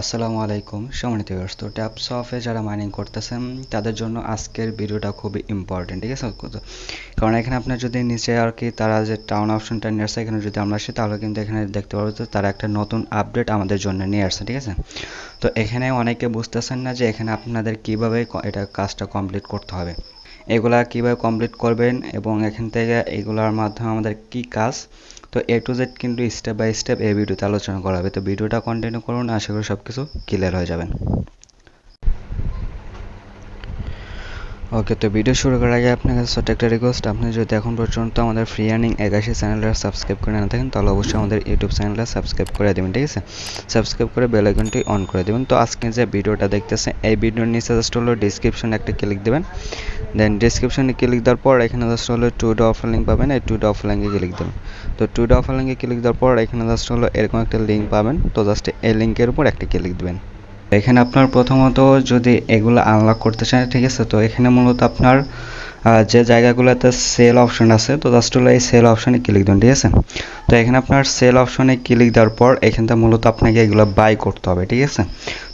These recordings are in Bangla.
আসসালামু আলাইকুম সম্মানিত ভিউয়ার্স। তো ট্যাপসফে যারা মাইনিং করতেছেন তাদের জন্য আজকের ভিডিওটা খুবই ইম্পর্টেন্ট, ঠিক আছে? কারণ এখানে আপনার যদি নিচে আর কি তারা যে টাউন অপশনটা নিয়ে আসছে, এখানে যদি আমরা আসি তাহলে কিন্তু এখানে দেখতে পারবো যে তারা একটা নতুন আপডেট আমাদের জন্য নিয়ে আসছে, ঠিক আছে? তো এখানে অনেকে বুঝতেছেন না যে এখানে আপনাদের কিভাবে এটা কাজটা কমপ্লিট করতে হবে, এগুলা কিভাবে কমপ্লিট করবেন এবং এখান থেকে এগুলার মাধ্যমে আমাদের কি কাজ। তো এ টু জেড কিন্তু স্টেপ বাই স্টেপ এই ভিডিওতে আলোচনা করা হবে। তো ভিডিওটা কন্টিনিউ করুন, আশা করি সব কিছু ক্লিয়ার হয়ে যাবেন। ওকে, তো ভিডিও শুরু করার আগে আপনার কাছে ছোট্ট একটা রিকোয়েস্ট, আপনি যদি এখন পর্যন্ত আমাদের ফ্রি আর্নিং 81 চ্যানেলটা সাবস্ক্রাইব করে না থাকেন তাহলে অবশ্যই আমাদের ইউটিউব চ্যানেলটা সাবস্ক্রাইব করে দেবেন, ঠিক আছে? সাবস্ক্রাইব করে বেল আইকনটি অন করে দেবেন। তো আজকে যে ভিডিওটা দেখতেছেন এই ভিডিওর নিচে জাস্ট হলো ডিসক্রিপশনে একটা ক্লিক দেবেন। দেন ডিসক্রিপশনে ক্লিক দেওয়ার পর এখানে জাস্ট হলো টু ডট অফার লিঙ্ক পাবেন, এই টু ডট অফার লিঙ্কে ক্লিক দেবেন। তো টু ডট অফার লিঙ্কে ক্লিক দেওয়ার পর এখানে জাস্ট হলো এরকম একটা লিঙ্ক পাবেন, তো জাস্ট এই লিঙ্কের উপর একটা ক্লিক দেবেন। এখানে আপনার প্রথমত যদি এগুলো আনলক করতে চান, ঠিক আছে? তো এখানে মূলত আপনার যে জায়গাগুলোতে সেল অপশন আছে, তো জাস্ট হলো এই সেল অপশনে ক্লিক দেবেন, ঠিক আছে? তো এখানে আপনার সেল অপশনে ক্লিক দেওয়ার পর এখানটা মূলত আপনাকে এগুলো বাই করতে হবে, ঠিক আছে?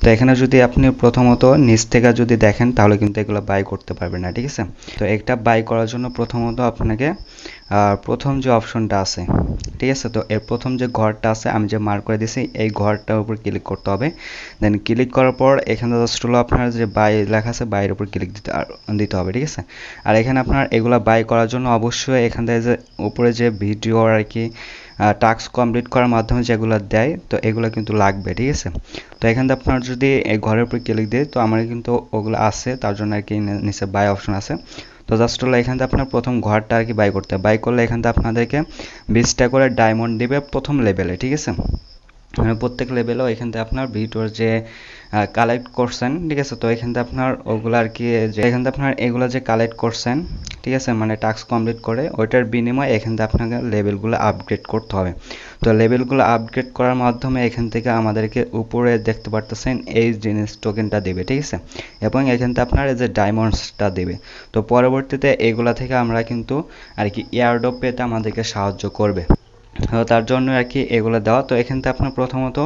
তো এখানে যদি আপনি প্রথমত নিচ থেকে যদি দেখেন তাহলে কিন্তু এগুলো বাই করতে পারবেন না, ঠিক আছে? তো একটা বাই করার জন্য প্রথমত আপনাকে প্রথম যে অপশনটা আছে, ঠিক আছে? তো এর প্রথম যে ঘরটা আছে আমি যে মার্ক করে দিয়েছি এই ঘরটার উপর ক্লিক করতে হবে। দেন ক্লিক করার পর এখানে জাস্ট হলো আপনার যে বাই লেখা আছে বাইরের উপর ক্লিক দিতে হবে, ঠিক আছে? আর এখানে আপনার এগুলা বাই করার জন্য অবশ্যই এখান থেকে যে উপরে যে ভিডিও আর কি টাস্ক কমপ্লিট করার মাধ্যমে যেগুলো দেয় তো এগুলো কিন্তু লাগবে, ঠিক আছে? তো এখান থেকে আপনার যদি এই ঘরের উপর ক্লিক দেয় তো আমার কিন্তু ওগুলো আছে, তার জন্য আর কি নিচে বাই অপশন আছে। তো জাস্ট হলো এখান থেকে আপনার প্রথম ঘরটা আর কি বাই করতে হবে। বাই করলে এখান থেকে আপনাদেরকে 20টা করে ডায়মন্ড দিবে প্রথম লেভেলে, ঠিক আছে? প্রত্যেক লেভেলেও এখান থেকে আপনার ভিডিওর যে কালেক্ট করছেন, ঠিক আছে? তো এখান থেকে আপনার ওগুলো আর কি যে এখান থেকে আপনার এগুলো যে কালেক্ট করছেন, ঠিক আছে, মানে টাস্ক কমপ্লিট করে ওইটার বিনিময়ে এখান থেকে আপনাকে লেভেলগুলো আপগ্রেড করতে হবে। তো লেভেলগুলো আপগ্রেড করার মাধ্যমে এখান থেকে আমাদেরকে উপরে দেখতে পারতেছেন এই জিনিস টোকেনটা দেবে, ঠিক আছে? এবং এখান থেকে আপনার এই যে ডায়মন্ডসটা দেবে। তো পরবর্তীতে এগুলা থেকে আমরা কিন্তু আর কি এয়ারড্রপ পেতে আমাদেরকে সাহায্য করবে। তো তার জন্য আর কি এগুলো দেওয়া। তো এখান থেকে আপনার প্রথমত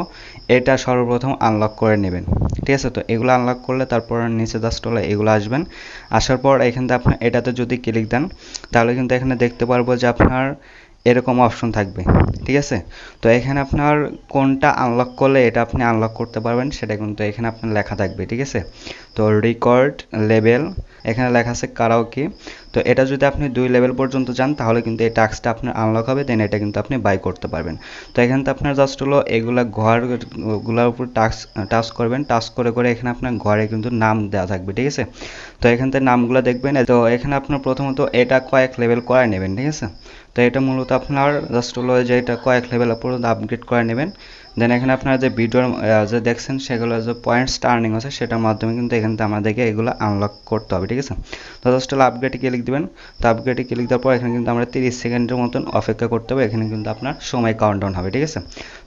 এটা সর্বপ্রথম আনলক করে নেবেন, ঠিক আছে? তো এগুলো আনলক করলে তারপর নিচে জাস্ট হলো এগুলো আসবেন। আসার পর এখান থেকে আপনার এটাতে যদি ক্লিক দেন তাহলে কিন্তু এখানে দেখতে পারবো যে আপনার এরকম অপশন থাকবে, ঠিক আছে? তো এখানে আপনার কোনটা আনলক করলে এটা আপনি আনলক করতে পারবেন সেটা কিন্তু এখানে আপনার লেখা থাকবে, ঠিক আছে? তো রেকর্ড লেভেল এখানে লেখা আছে কারাওকে। তো এটা যদি আপনি 2 লেভেল পর্যন্ত যান তাহলে কিন্তু এই টাস্কটা আপনার আনলক হবে, দেন এটা কিন্তু আপনি বাই করতে পারবেন। তো এখান থেকে আপনার জাস্ট হলো এগুলা ঘরগুলোর উপর টাচ করবেন, টাচ করে করে এখানে আপনার ঘরে কিন্তু নাম দেওয়া থাকবে, ঠিক আছে? তো এখান থেকে নামগুলো দেখবেন। তো এখানে আপনার প্রথমত এটা কয়েক লেভেল করে নেবেন, ঠিক আছে? তো এটা মূলত আপনার জাস্ট হলো যে এটা কয়েক লেভেল পর্যন্ত আপগ্রেড করে নেবেন। দেন এখানে আপনারা যে ভিডিওর যে দেখছেন সেগুলো যে পয়েন্টস টার্নিং আছে সেটার মাধ্যমে কিন্তু এখান থেকে আমাদেরকে এগুলো আনলক করতে হবে, ঠিক আছে? তো জাস্ট হলো আপগ্রেডে ক্লিক দিবেন। তো আপগ্রেডে ক্লিক দেওয়ার পর এখানে কিন্তু আমরা 30 সেকেন্ডের মতন অপেক্ষা করতে হবে, এখানে কিন্তু আপনার সময় কাউন্টডাউন হবে, ঠিক আছে?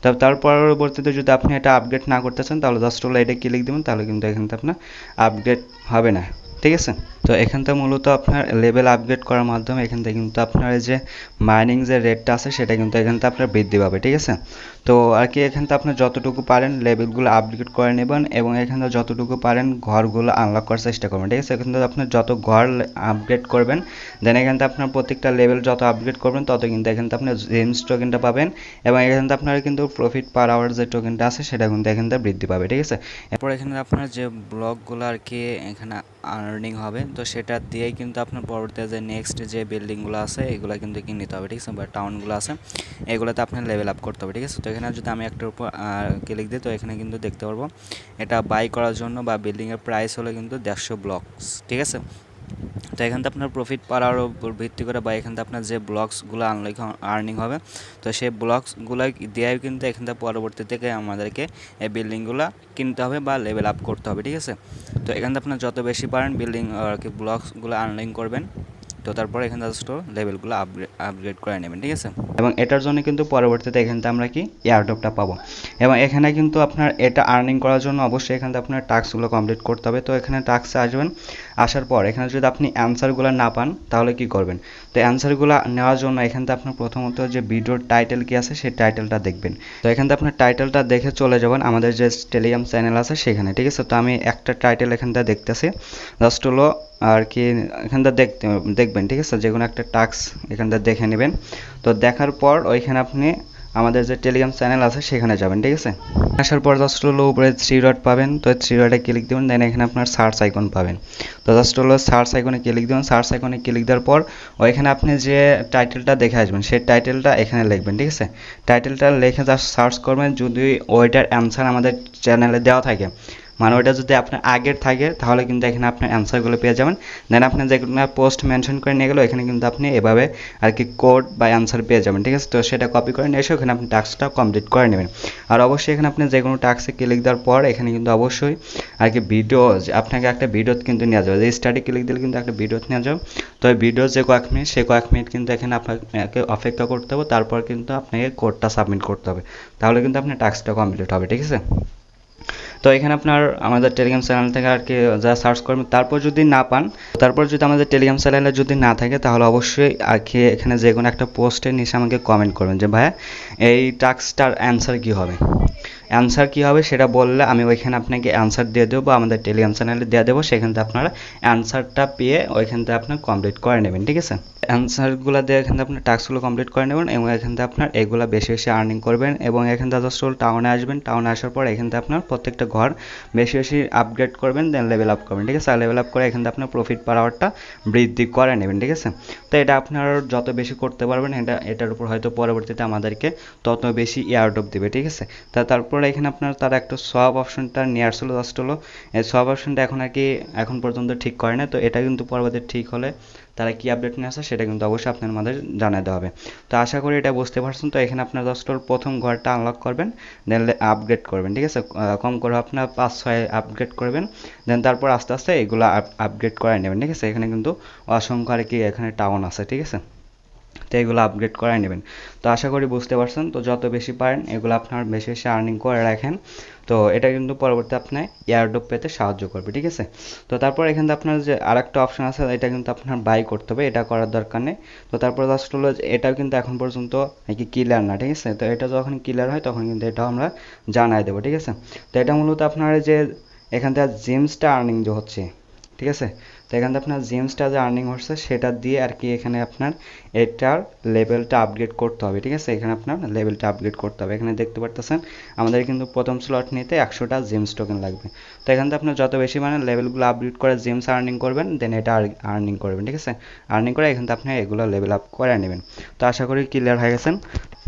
তো তার পরবর্তীতে যদি আপনি এটা আপগ্রেড না করতে চান তাহলে জাস্ট হলো এটা ক্লিক দিবেন, তাহলে কিন্তু এখান থেকে আপনার আপগ্রেড হবে না, ঠিক আছে? তো এখান থেকে মূলত আপনার লেভেল আপগ্রেড করার মাধ্যমে এখান থেকে কিন্তু আপনার এই যে মাইনিং যে রেটটা আছে সেটা কিন্তু এখান থেকে আপনার বৃদ্ধি পাবে, ঠিক আছে? তো আর কি এখান থেকে আপনি যতটুকু পারেন লেভেলগুলো আপগ্রেড করে নেবেন এবং এখানে যতটুকু পারেন ঘরগুলো আনলক করার চেষ্টা করবেন, ঠিক আছে? এখান থেকে আপনি যত ঘর আপগ্রেড করবেন দেন এখান থেকে আপনার প্রত্যেকটা লেভেল যত আপগ্রেড করবেন তত কিন্তু এখান থেকে আপনি জেমস টোকেনটা পাবেন এবং এখান থেকে আপনার কিন্তু প্রফিট পার আওয়ার যে টোকেনটা আছে সেটা কিন্তু এখান থেকে বৃদ্ধি পাবে, ঠিক আছে? এরপর এখানে আপনার যে ব্লকগুলো আর কি এখানে আর্নিং হবে তো সেটা দিয়েই কিন্তু আপনার পরবর্তীতে যে নেক্সট যে বিল্ডিংগুলো আছে এগুলো কিন্তু কিনে নিতে হবে, ঠিক আছে? বা টাউনগুলো আছে এগুলোতে আপনার লেভেল আপ করতে হবে, ঠিক আছে? তো এখানে যদি আমি একটার উপর ক্লিক দিই তো এখানে কিন্তু দেখতে পারবো এটা বাই করার জন্য বা বিল্ডিংয়ের প্রাইস হলো কিন্তু 150 ব্লকস, ঠিক আছে? তো এখান থেকে আপনার প্রফিট পাওয়ার উপর ভিত্তি করে বা এখান থেকে আপনার যে ব্লকসগুলো আর্নিং হবে তো সেই ব্লকসগুলো দিয়ে কিন্তু এখান থেকে পরবর্তী থেকে আমাদেরকে এই বিল্ডিংগুলো কিনতে হবে বা লেভেল আপ করতে হবে, ঠিক আছে? তো এখান থেকে আপনার যত বেশি পারেন বিল্ডিং আর কি ব্লকসগুলো আর্নিং করবেন। তো তারপর এখানে জাস্ট লেভেলগুলো আপগ্রেড করে নেবেন, ঠিক আছে? এবং এটার জন্য কিন্তু পরবর্তীতে এখান থেকে আমরা কি এয়ারড্রপটা পাবো এবং এখানে কিন্তু আপনার এটা আর্নিং করার জন্য অবশ্যই এখান থেকে আপনার টাস্কগুলো কমপ্লিট করতে হবে। তো এখানে টাস্কে আসবেন, আসার পর এখানে যদি আপনি অ্যান্সারগুলো না পান তাহলে কি করবেন? তো অ্যান্সারগুলো নেওয়ার জন্য এখান থেকে আপনার প্রথমত যে ভিডিওর টাইটেল কি আছে সেই টাইটেলটা দেখবেন। তো এখান থেকে আপনার টাইটেলটা দেখে চলে যাবেন আমাদের যে টেলিগ্রাম চ্যানেল আছে সেখানে, ঠিক আছে? তো আমি একটা টাইটেল এখান থেকে দেখতেছি, জাস্ট হলো আর কি এখান থেকে দেখবেন, ঠিক আছে? যে কোনো একটা টাস্ক এখান থেকে দেখে নেবেন। তো দেখার পর ওইখানে আপনি আমাদের যে টেলিগ্রাম চ্যানেল আছে সেখানে যাবেন, ঠিক আছে? আসার পর জাস্ট হলো উপরে 3 ডট পাবেন, তো 3 ডটে ক্লিক দিবেন, দেন এখানে আপনার সার্চ আইকন পাবেন। তো জাস্ট হলো সার্চ আইকনে ক্লিক দিবেন, সার্চ আইকনে ক্লিক দেওয়ার পর ওইখানে আপনি যে টাইটেলটা দেখে আসবেন সেই টাইটেলটা এখানে লিখবেন, ঠিক আছে? টাইটেলটা লিখে জাস্ট সার্চ করবেন, যদি ওইটার অ্যান্সার আমাদের চ্যানেলে দেওয়া থাকে, মানে ওইটা যদি আপনার আগের থাকে তাহলে কিন্তু এখানে আপনার অ্যান্সারগুলো পেয়ে যাবেন। দেন আপনি যেগুলো পোস্ট মেনশন করে নিয়ে গেলে এখানে কিন্তু আপনি এভাবে আর কি কোড বা অ্যান্সার পেয়ে যাবেন, ঠিক আছে? তো সেটা কপি করে নিয়ে এসে ওখানে আপনি টাস্কটা কমপ্লিট করে নেবেন। আর অবশ্যই এখানে আপনি যে কোনো টাস্কে ক্লিক দেওয়ার পর এখানে কিন্তু অবশ্যই আর কি ভিডিও, আপনাকে একটা ভিডিও কিন্তু নেওয়া যাবে, যে স্টাডি ক্লিক দিলে কিন্তু একটা ভিডিও নেওয়া যাবে। তো এই ভিডিও যে কয়েক মিনিট, সেই কয়েক মিনিট কিন্তু এখানে আপনাকে অপেক্ষা করতে হবে, তারপর কিন্তু আপনাকে কোডটা সাবমিট করতে হবে, তাহলে কিন্তু আপনার টাস্কটা কমপ্লিট হবে, ঠিক আছে? তো এখানে আপনার আমাদের টেলিগ্রাম চ্যানেল থেকে আর কি যা সার্চ করবেন, তারপর যদি না পান, তারপর যদি আমাদের টেলিগ্রাম চ্যানেলে যদি না থাকে তাহলে অবশ্যই আর কি এখানে যে কোনো একটা পোস্টের নিচে আমাকে কমেন্ট করবেন যে ভাইয়া এই টাস্কটার অ্যান্সার কী হবে, অ্যান্সার কী হবে সেটা বললে আমি ওইখানে আপনাকে অ্যান্সার দিয়ে দেবো বা আমাদের টেলিগ্রাম চ্যানেলে দিয়ে দেবো, সেখান থেকে আপনারা অ্যান্সারটা পেয়ে ওইখান থেকে আপনার কমপ্লিট করে নেবেন, ঠিক আছে? অ্যান্সারগুলো দিয়ে এখান থেকে আপনার টাস্কগুলো কমপ্লিট করে নেবেন এবং এখান থেকে আপনার এগুলো বেশি বেশি আর্নিং করবেন। এবং এখান থেকে জাস্ট টাউনে আসবেন, টাউনে আসার পর এখান থেকে আপনার প্রত্যেকটা ঘর বেশি বেশি আপগ্রেড করবেন, দেন লেভেল আপ করবেন, ঠিক আছে? আর লেভেল আপ করে এখান থেকে আপনার প্রফিট পার আওয়ারটা বৃদ্ধি করে নেবেন, ঠিক আছে? তো এটা আপনার যত বেশি করতে পারবেন এটার উপর হয়তো পরবর্তীতে আমাদেরকে তত বেশি এয়ারড্রপ দিবে, ঠিক আছে? তারপরে এখানে আপনার তার একটা সব অপশনটা নিয়ে আসছিলো, জাস্ট হলো এই সব অপশনটা এখন আর কি এখন পর্যন্ত ঠিক করে না, তো এটা কিন্তু পরবর্তী ঠিক হলে তারা কি আপডেট নিয়ে আসে সেটা কিন্তু অবশ্যই আপনার আমাদের জানিয়ে দেওয়া হবে। তো আশা করি এটা বুঝতে পারছেন। তো এখানে আপনার জাস্ট প্রথম ঘরটা আনলক করবেন, দেন আপগ্রেড করবেন, ঠিক আছে? কম করে আপনার 5-6 আপগ্রেড করবেন, দেন তারপর আস্তে আস্তে এগুলো আপগ্রেড করে নেবেন, ঠিক আছে? এখানে কিন্তু অসংখ্য আর কি এখানে টাউন আছে, ঠিক আছে? তো এগুলো আপগ্রেড করাই নেবেন। তো আশা করি বুঝতে পারছেন। তো যত বেশি পারেন এগুলো আপনার বেশি বেশি আর্নিং করে রাখেন, তো এটা কিন্তু পরবর্তী আপনার এয়ারড্রপ পেতে সাহায্য করবে, ঠিক আছে? তো তারপর এখানে আপনার যে আরেকটা অপশন আছে এটা কিন্তু আপনার বাই করতে হবে, এটা করার দরকার নেই। তো তারপর জাস্ট হলো এটাও কিন্তু এখন পর্যন্ত কি ক্লিয়ার না, ঠিক আছে? তো এটা যখন ক্লিয়ার হয় তখন কিন্তু এটাও আমরা জানাই দেবো, ঠিক আছে? তো এটা মূলত আপনার যে এখান থেকে জেমসটা আর্নিং যে হচ্ছে, ঠিক আছে? তো এখান থেকে আপনার জেমসটা যে আর্নিং হচ্ছে সেটা দিয়ে আর কি এখানে আপনার এটার লেভেলটা আপগ্রেড করতে হবে, ঠিক আছে? এখানে আপনার লেভেলটা আপগ্রেড করতে হবে। এখানে দেখতে পারতেছেন আমাদের কিন্তু প্রথম স্লট নিতে 100টা জেমস টোকেন লাগবে। তো এখান থেকে আপনার যত বেশি মানে লেভেলগুলো আপগ্রেড করে জেমস আর্নিং করবেন, দেন এটা আর্নিং করবেন, ঠিক আছে? আর্নিং করে এখান থেকে আপনি এগুলো লেভেল আপ করে নেবেন। তো আশা করি ক্লিয়ার হয়ে গেছেন।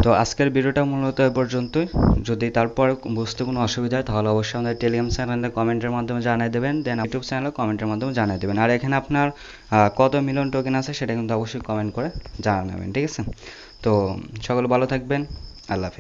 তো আজকের ভিডিওটা মূলত এ পর্যন্তই। যদি তারপর বুঝতে কোনো অসুবিধা হয় তাহলে অবশ্যই আমাদের টেলিগ্রাম চ্যানেলে কমেন্টের মাধ্যমে জানিয়ে দেবেন, দেন ইউটিউব চ্যানেলে কমেন্টের মাধ্যমে জানিয়ে দেবেন। আর এখানে আপনার কত মিলিয়ন টোকেন আছে সেটা কিন্তু অবশ্যই কমেন্ট করে জানাবেন, ঠিক আছে? তো সকলে ভালো থাকবেন, আল্লাহ হাফেজ।